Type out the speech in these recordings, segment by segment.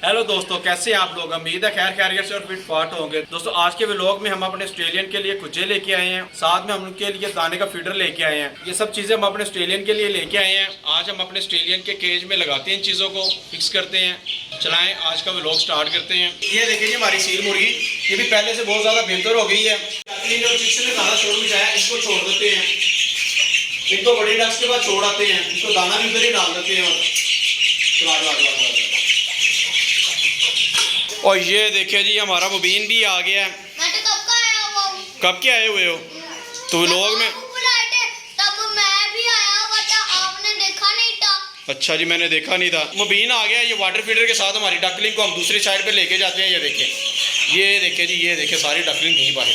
Hello दोस्तों, कैसे हैं आप लोग। उम्मीद है खैर खैरियत से और फिट फाट होंगे। दोस्तों आज के व्लॉग में हम अपने ऑस्ट्रेलियन के लिए कुचे लेके आए हैं, साथ में हम उनके लिए दाने का फीडर लेके आए हैं। ये सब चीज़ें हम अपने ऑस्ट्रेलियन के लिए लेके आए हैं। आज हम अपने ऑस्ट्रेलियन के केज में लगाते हैं, इन चीज़ों को फिक्स करते हैं। चलाएं, आज का व्लॉग स्टार्ट करते हैं। ये देखिए जी हमारी सील मुर्गी, ये भी पहले से बहुत ज़्यादा बेहतर हो गई है। दाना छोड़ बिछाया, इसको छोड़ देते हैं। इनको बड़ी डक्स के बाद छोड़ आते हैं, इसको दाना भी उधर ही डाल देते हैं। और ये देखिए जी हमारा मुबीन भी आ गया है। मैं तो कब का आया हुआ हूँ। कब के आए हुए हो? तो व्लॉग में तब मैं भी आया हुआ था, आपने देखा नहीं था। अच्छा जी, मैंने देखा नहीं था। मुबीन आ गया। ये वाटर फीडर के साथ हमारी डकलिंग को हम दूसरी साइड पे लेके जाते हैं। ये देखिए जी, ये देखिए सारी डकलिंग यहीं पर है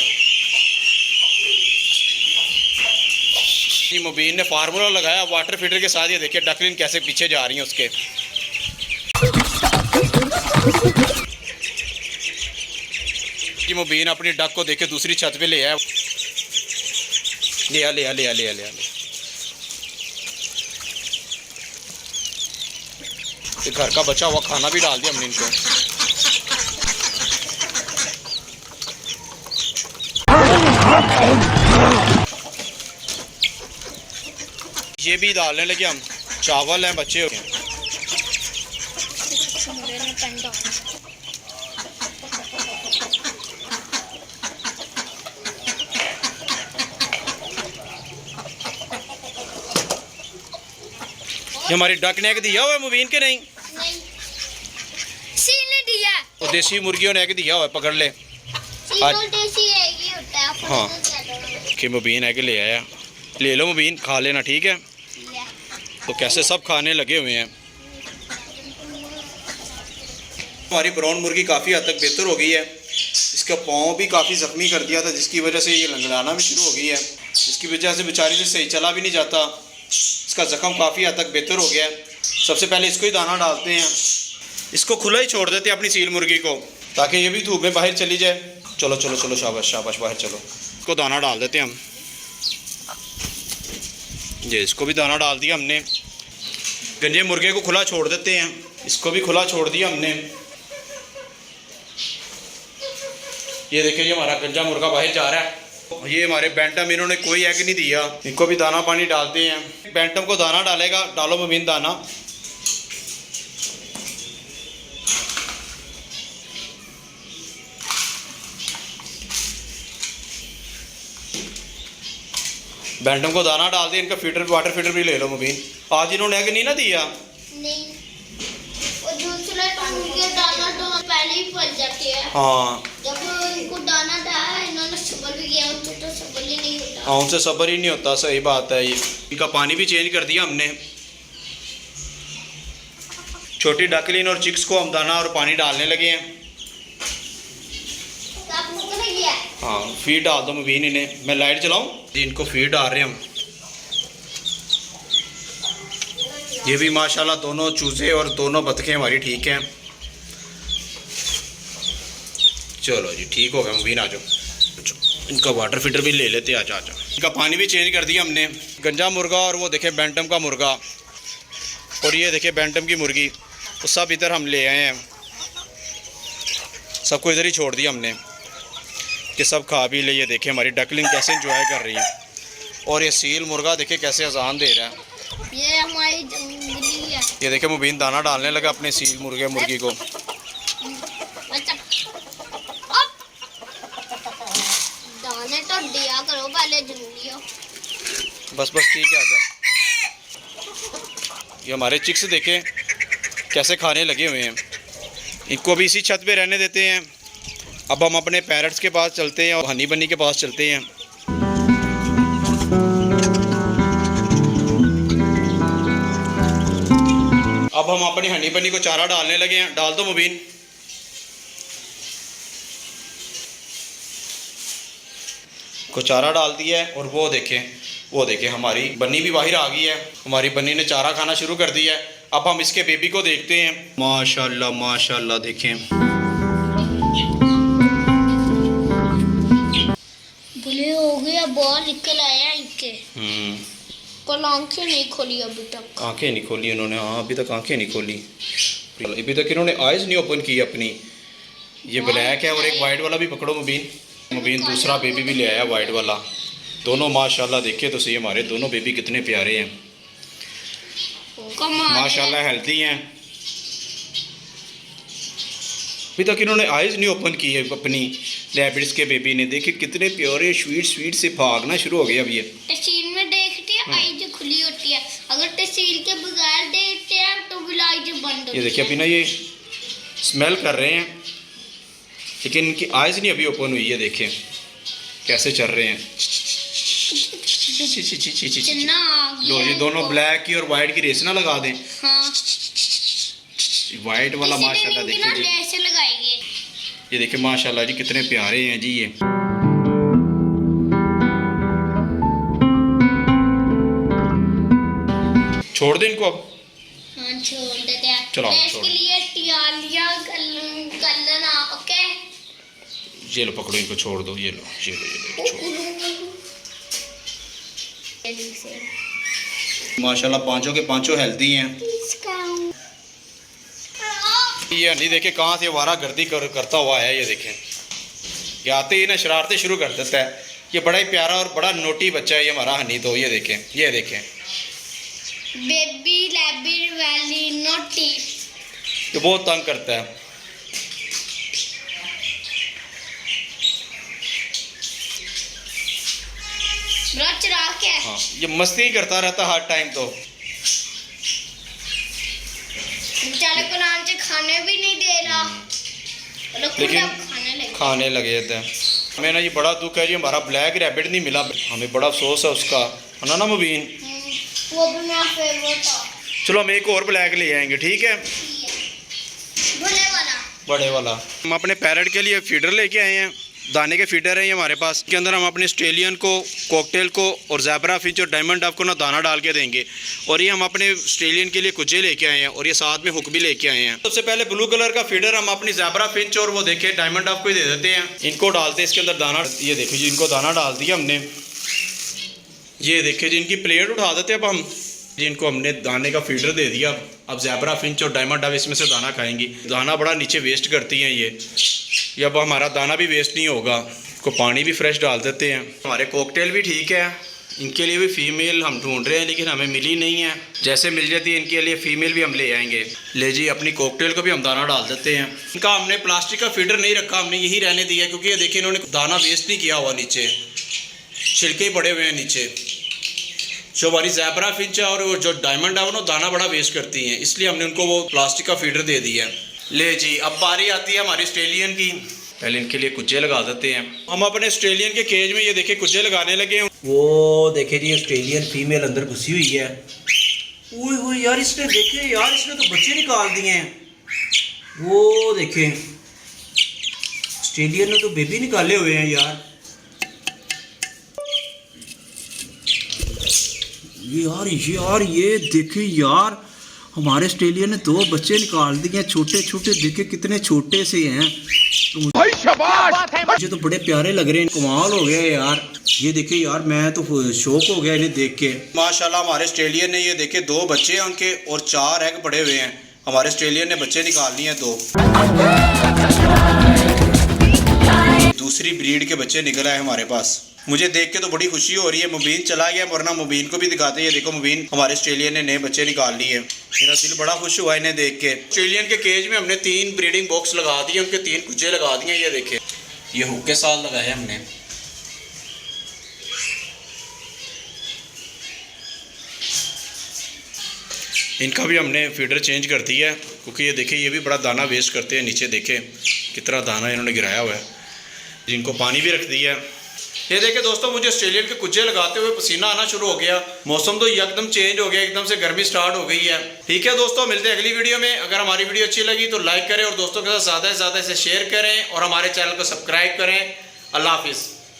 जी। मुबीन ने फार्मूला लगाया वाटर फीडर के साथ। ये देखिए डकलिंग कैसे पीछे जा रही है उसके। कि मुबीन अपनी डक को देखे दूसरी छत पे ले आया। ले घर का बचा हुआ खाना भी डाल दिया हमने इनको। ये भी डालने लगे हम। चावल हैं, बच्चे हो गए। ये हमारी डक ने एग दिया हुआ है मुबीन के? नहीं, सील ने दिया। और देसी मुर्गियों ने एग दिया हुआ है, पकड़ ले। देसी एग ही होता है। हाँ कि मुबीन एग ले आया। ले लो मुबीन, खा लेना, ठीक है। तो कैसे सब खाने लगे हुए हैं। हमारी ब्राउन मुर्गी काफ़ी हद तक बेहतर हो गई है। इसका पाँव भी काफ़ी ज़ख्मी कर दिया था, जिसकी वजह से ये लंगड़ाना भी शुरू हो गई है, जिसकी वजह से बेचारी से सही चला भी नहीं जाता। इसका ज़ख्म काफ़ी हद तक बेहतर हो गया है। सबसे पहले इसको ही दाना डालते हैं। इसको खुला ही छोड़ देते हैं अपनी सील मुर्गी को, ताकि ये भी धूप में बाहर चली जाए। चलो चलो चलो, शाबाश शाबाश, बाहर चलो। इसको दाना डाल देते हैं हम। ये इसको भी दाना डाल दिया हमने। गंजे मुर्गे को खुला छोड़ देते हैं। इसको भी खुला छोड़ दिया हमने। ये देखिए ये हमारा गंजा मुर्गा बाहर जा रहा है। ये हमारे बैंटम, इन्होंने कोई एग नहीं दिया। इनको भी दाना पानी डालते हैं। बैंटम को दाना डालेगा, डालो मुबीन दाना। बैंटम को दाना डाल दिया। इनका फीडर, वाटर फीडर भी ले लो मुबीन। आज इन्होंने एग नहीं ना दिया। नहीं, वो दूसरा दाना तो पहले ही पल जाती है। हाँ, जब इनको दाना डाला इन्होंने सबर भी किया, तो सबर ही नहीं होता। हाँ, उनसे सबर ही नहीं होता। सही बात है। ये इनका पानी भी चेंज कर दिया हमने। छोटी डकलिन और चिक्स को हम दाना और पानी डालने लगे हैं। हाँ, फीड डाल दो मुबीन इन्हें। मैं लाइट चलाऊं जी? इनको फीड डाल रहे हैं हम। ये भी माशाल्लाह दोनों चूजे और दोनों बतखें हमारी ठीक हैं। चलो जी, ठीक हो गया मुबीन, आ जाओ। इनका वाटर फिल्टर भी ले लेते हैं। आजा। इनका पानी भी चेंज कर दिया हमने। गंजा मुर्गा और वो देखे बैंटम का मुर्गा, और ये देखे बैंटम की मुर्गी, तो सब इधर हम ले आए हैं। सबको इधर ही छोड़ दिया हमने कि सब खा भी ले। ये देखे हमारी डकलिंग कैसे एंजॉय कर रही है। और ये सील मुर्गा देखे कैसे अजान दे रहा है। ये हमारी जंगली है। ये देखे मुबीन दाना डालने लगा अपने सील मुर्गी को। दाने तो दिया करो पहले, जंगली हो। बस ठीक है, आजा। ये हमारे चिक्स देखे कैसे खाने लगे हुए हैं। इनको भी इसी छत पे रहने देते हैं। अब हम अपने पैरट्स के पास चलते हैं और हनी बनी के पास चलते हैं। अब हम अपनी हनी बनी को चारा डालने लगे हैं। डाल दो मुबीन। को चारा डाल दिया है। और वो देखें हमारी बन्नी भी बाहर आ गई है। हमारी बन्नी ने चारा खाना शुरू कर दिया है। अब हम इसके बेबी को देखते हैं। माशाल्लाह माशाल्लाह, देखें बुले हो गया, बॉल निकल आया इनके। कल आंखें नहीं खोली अभी तक। आंखें नहीं खोली उन्होंने। हाँ, अभी तक आंखें नहीं खोली। अभी तक इन्होंने आइज नहीं ओपन की अपनी। ये ब्लैक है और एक वाइट वाला भी पकड़ो मुबीन। मुबीन दूसरा बेबी भी ले आया वाइट वाला। दोनों माशाल्लाह देखिए तो सही, हमारे दोनों बेबी कितने प्यारे हैं माशाल्लाह, हेल्दी हैं। अभी तक इन्होंने आइज नहीं ओपन की है अपनी रैबिट्स के बेबी ने। देखिए कितने प्यारे स्वीट से भागना शुरू हो गया अब ये। तहसील में देखते हैं आइज खुली होती है, अगर तहसील के बगैर देखते हैं तो बिल आइज बंद होती है। ये देखिए अभी ना ये स्मेल कर रहे हैं लेकिन इनकी आइज नहीं अभी ओपन हुई है। देखें कैसे चल रहे हैं। लो ये दोनों ब्लैक की और वाइट की रेस ना लगा दें। हाँ। वाइट वाला माशाल्लाह देखिए जी, ऐसे लगाएंगे। ये देखिए माशाल्लाह जी कितने प्यारे हैं जी ये। छोड़ दें इनको अब। हाँ छोड़ देते हैं। चलो मैं छोड़। इसके लिए तैयार लिया कर लेना। ओके ये लो पकड़ो इनको, छोड़ दो। ये लो छोड़। माशाल्लाह पांचों के पांचों हेल्दी हैं। ये नहीं देखे कहाँ से वारागर्दी करता हुआ है। ये देखें ये आते ही ना शरारतें शुरू कर देता है। ये बड़ा ही प्यारा और बड़ा नोटी बच्चा है ये हमारा हनी। तो ये देखें बेबी रैबिट वैली नोटी। ये बहुत तंग करता है। बड़ा चिराग है। हाँ ये मस्ती ही करता रहता हर टाइम। तो बेचारे को नाम से खाने भी नहीं दे रहा, लेकिन खाने लगे जाते हैं। हमें ना ये बड़ा दुख है जी, हमारा ब्लैक रैबिट नहीं मिला। हमें बड़ा अफसोस है उसका, है ना मुबीन? वो भी मेरा फेवरेट था। चलो हम एक और ब्लैक ले आएंगे, ठीक है? बड़े वाला। हम अपने पैरट के लिए फीडर लेके आए हैं। दाने के फीडर हैं ये हमारे पास। के अंदर हम अपने ऑस्ट्रेलियन को, कॉकटेल को और ज़ेब्रा फिंच और डायमंड डव को ना दाना डाल के देंगे। और ये हम अपने ऑस्ट्रेलियन के लिए कुजे लेके आए हैं और ये साथ में हुक भी लेके आए हैं। सबसे पहले ब्लू कलर का फीडर हम अपनी ज़ेब्रा फिंच और वो देखे डायमंड डव को ही दे देते हैं। इनको डालते हैं इसके अंदर दाना। ये देखो जी इनको दाना डाल दिया हमने। ये देखिए जी इनकी प्लेट उठा देते अब हम। जिनको हमने दाने का फीडर दे दिया। अब ज़ेब्रा फिंच और डायमंड डव इसमें से दाना खाएंगी। दाना बड़ा नीचे वेस्ट करती हैं ये अब हमारा दाना भी वेस्ट नहीं होगा। को पानी भी फ्रेश डाल देते हैं। हमारे कॉकटेल भी ठीक है। इनके लिए भी फ़ीमेल हम ढूंढ रहे हैं लेकिन हमें मिली नहीं है। जैसे मिल जाती है इनके लिए फ़ीमेल भी हम ले आएंगे। ले जी अपनी कॉकटेल को भी हम दाना डाल देते हैं। इनका हमने प्लास्टिक का फीडर नहीं रखा, हमने यही रहने दिया क्योंकि ये देखिए इन्होंने दाना वेस्ट नहीं किया हुआ। नीचे छिलके ही पड़े हुए हैं नीचे। जो हमारी ज़ेब्रा फिंच है और जो डायमंड है वो दाना बड़ा वेस्ट करती हैं, इसलिए हमने उनको वो प्लास्टिक का फीडर दे दिया है। ले जी अब बारी आती है हमारी ऑस्ट्रेलियन की। पहले इनके लिए कुज्जे लगा देते हैं। हम अपने ऑस्ट्रेलियन के केज में ये देखे कुज्जे लगाने लगे हैं। वो देखे जी ऑस्ट्रेलियन फीमेल अंदर घुसी हुई है। ओए ओए यार इसने देखे यार इसने तो बच्चे निकाल दिए हैं। वो देखे ऑस्ट्रेलियन ने तो बेबी निकाले हुए हैं यार। ये देखे यार हमारे ऑस्ट्रेलियन ने 2 बच्चे निकाल दिए। छोटे छोटे देखे कितने छोटे से हैं। भाई शाबाश। मुझे तो बड़े प्यारे लग रहे हैं। कमाल हो गया यार। ये देखे यार मैं तो शौक हो गया इन्हें देख के। माशाल्लाह हमारे ऑस्ट्रेलियन ने ये देखे 2 बच्चे हैं उनके और 4 एग पड़े हुए हैं। हमारे ऑस्ट्रेलियन ने बच्चे निकाल लिए हैं 2। दूसरी ब्रीड के बच्चे निकल आए हमारे पास। मुझे देख के तो बड़ी खुशी हो रही है। मुबीन चला गया वरना मुबीन को भी दिखाते हैं। देखो मुबीन हमारे ऑस्ट्रेलियन ने नए बच्चे निकाल लिए। मेरा दिल बड़ा खुश हुआ इन्हें देख के। ऑस्ट्रेलियन के केज में हमने 3 ब्रीडिंग बॉक्स लगा दिए, उनके 3 कुज्जे लगा दिए। ये देखे ये हुक के साथ लगाए हमने। इनका भी हमने फीडर चेंज कर दिया है क्योंकि ये देखे ये भी बड़ा दाना वेस्ट करते हैं। नीचे देखे कितना दाना इन्होंने गिराया हुआ है। जिनको पानी भी रख दिया है। ये देखे दोस्तों मुझे ऑस्ट्रेलियन के कुज्जे लगाते हुए पसीना आना शुरू हो गया। मौसम तो एकदम चेंज हो गया, एकदम से गर्मी स्टार्ट हो गई है। ठीक है दोस्तों मिलते हैं अगली वीडियो में। अगर हमारी वीडियो अच्छी लगी तो लाइक करें और दोस्तों के साथ ज़्यादा से ज़्यादा इसे शेयर करें और हमारे चैनल को सब्सक्राइब करें। अल्लाह हाफिज़।